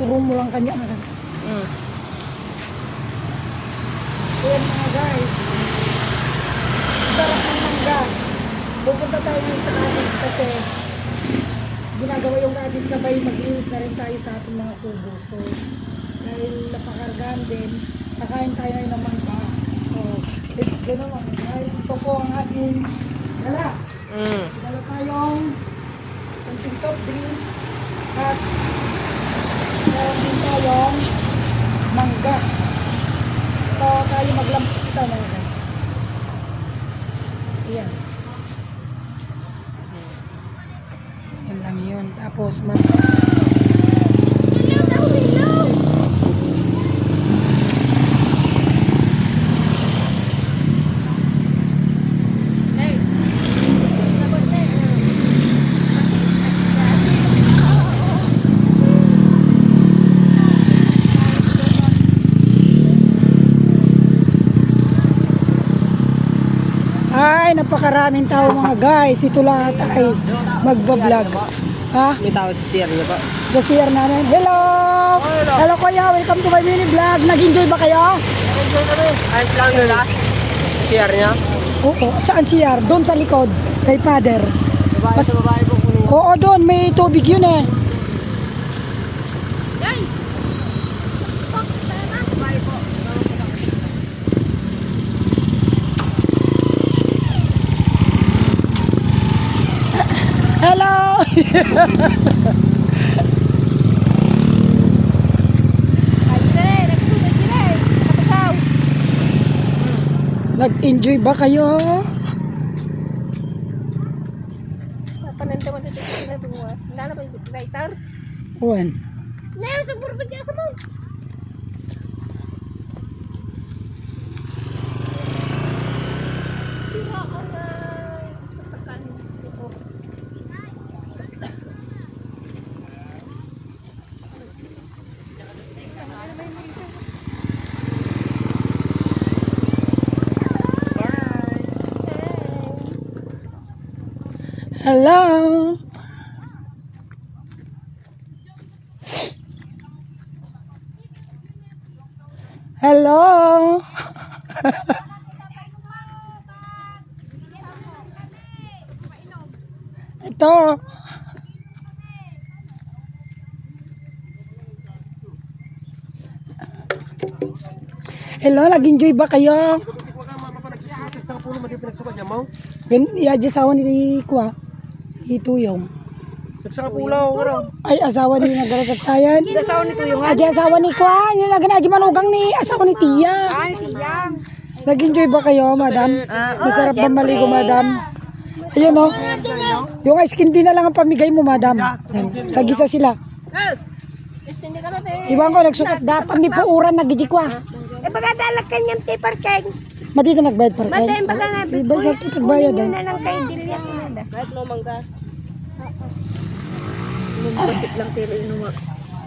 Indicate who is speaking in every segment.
Speaker 1: turo mo lang kanya. Ayan mga guys. Sarap ng mangga. Pupunta tayo ngayon sa Cottage kasi ginagawa yung Cottage sabay maglinis na rin tayo sa ating mga kubo. So, dahil napakargaan din, kakain tayo ngayon ng mangga. So, let's go naman guys. Ito po ang ating dala. Dala tayong konting soft drinks at meron din tayong mangga. So, tayo maglampisita mga guys. Ayan. Yan lang yun. Tapos, ay, napakaraming tao mga guys. Ito lahat ay magbablog. Ha?
Speaker 2: May tao sa CR niya pa.
Speaker 1: Sa CR namin. Hello! Hello kuya, welcome to my mini vlog. Nag-enjoy ba kayo?
Speaker 2: Ayos lang doon ha? CR niya?
Speaker 1: Oo, saan CR? Doon sa likod, kay father.
Speaker 2: Babae sa babae po kunin.
Speaker 1: Oo, doon, may tubig yun eh. Hello! Nag-enjoy ba kayo?
Speaker 3: Panandaman dito sa bunga. Nala ba yung lighter?
Speaker 1: Juan.
Speaker 3: Nayo sa burbad niya sa mo. Tira ang sasakan dito.
Speaker 1: Hello! Hello! Ito. Hello, nag-enjoy ba kayo?
Speaker 2: Sa puno mati pinagsukat niya mo?
Speaker 1: Asawa ni Kwa. Ituyong.
Speaker 2: Sa pulaw pero.
Speaker 1: Ay, asawa ni nagratatayan.
Speaker 2: Asawa nito yung
Speaker 1: Asawa ni Kwa. Yung naganaji manugang ni asawa ni Tia. Nag-enjoy ba kayo, madam? Masarap ba maligo, madam? Ayun, oh. Yung ice candy na lang ang pamigay mo, madam. Sagisa sila.
Speaker 3: Hindi ka natin.
Speaker 1: Iwan ko, nagsukat. Dapat may puuran na gijik kwa.
Speaker 3: Eh pagkadalak kanyang paper cake.
Speaker 1: Matita nagbayad pa rin.
Speaker 3: Matayin pa ka nga.
Speaker 1: Iba sa tutagbayad.
Speaker 3: Yun na lang kay Dilya.
Speaker 2: Kahit no mangga. Basip lang tiro inuwa.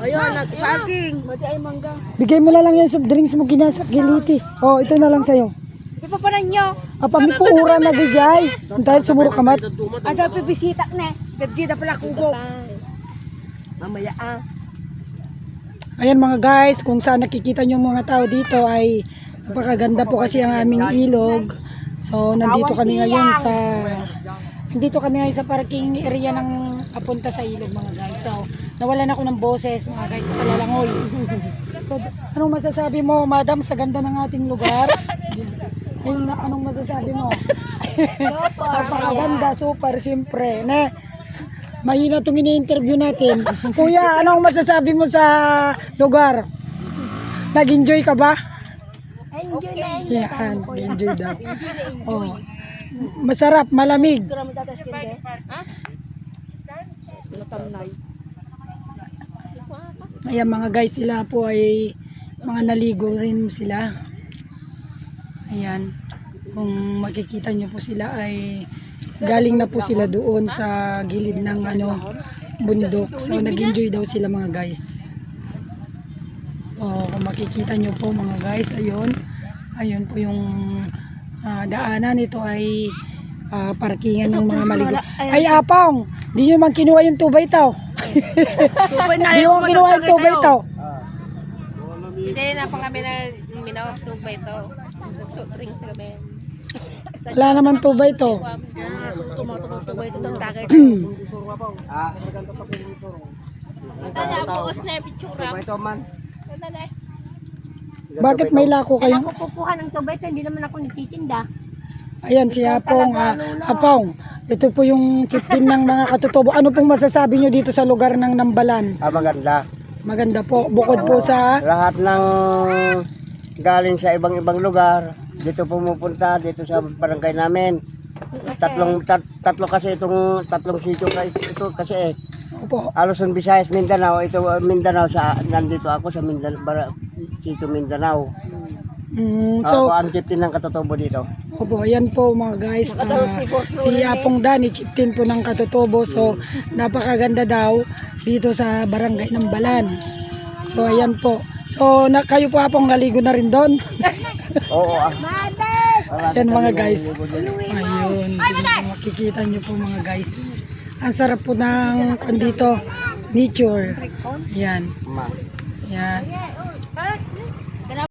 Speaker 2: Ayun, nag-parking. Mati ay mangga.
Speaker 1: Bigay mo na lang yung soft drinks mo kinasak giliti. Oh, ito na lang sa'yo.
Speaker 3: Ipapanan nyo.
Speaker 1: Apa may puuran na gijay. Dahil sumuro kamat.
Speaker 3: Aga pibisita na. Pagkita pala kubo. Mamaya
Speaker 1: Ayan mga guys, kung saan nakikita nyo mga tao dito ay napakaganda po kasi ang aming ilog. So nandito kami ngayon sa parking area ng papunta sa ilog mga guys. So nawalan ako ng boses mga guys sa Palalangoy. So anong masasabi mo madam sa ganda ng ating lugar? Anong masasabi mo? Napakaganda, super, siyempre. Mahina itong ini-interview natin. Kuya, anong masasabi mo sa lugar? Nag-enjoy ka ba?
Speaker 3: enjoy na
Speaker 1: Yan, enjoy daw. Oh. Masarap, malamig. Ayan mga guys, sila po ay mga naligo rin sila. Ayan. Kung makikita nyo po sila ay galing na po sila doon sa gilid ng bundok. So nag-enjoy daw sila mga guys. So kung makikita nyo po mga guys, ayun po yung daanan. Ito ay parkingan ng mga maligo. Ay apong, di nyo man kinuha yung tubay tao.
Speaker 3: Supay na
Speaker 1: Di mo kinuha yung tubay ito.
Speaker 2: Hindi na pa kami minawag tubay ito. So, drinks kami.
Speaker 1: Wala naman tubay ito.
Speaker 3: Tumutubay ito ng tagay.
Speaker 2: Tala, buos na yung pitsura.
Speaker 4: Ito man.
Speaker 2: Tala.
Speaker 1: Bakit may lako kayo?
Speaker 5: Ako kukuha ng tubay ito, hindi naman ako nagtitinda.
Speaker 1: Ayan si Apong. Apong, ito po yung chieftain ng mga katutubo. Ano pong masasabi nyo dito sa lugar ng Nambalan?
Speaker 4: Maganda.
Speaker 1: Maganda po. Bukod po sa...
Speaker 4: Lahat ng galing sa ibang lugar, dito pumupunta, dito sa barangay namin. Tatlo kasi tatlong sitio ito kasi
Speaker 1: Opo.
Speaker 4: Luzon, Visayas, Mindanao. Ito Mindanao, nandito ako sa sitio Mindanao.
Speaker 1: So,
Speaker 4: Ako ang captain ng katutubo dito.
Speaker 1: opo, ayan po mga guys. Si Apong Dani, chieftain po ng katutubo. So, napakaganda daw dito sa barangay ng Balan. So, ayan po. So, kayo po Apong naligo na rin doon.
Speaker 4: Oo.
Speaker 1: Ayan mga guys. Ayun. Makikita nyo po mga guys. Ang sarap po ng andito nature. Yan.
Speaker 4: Ma.
Speaker 1: Yan.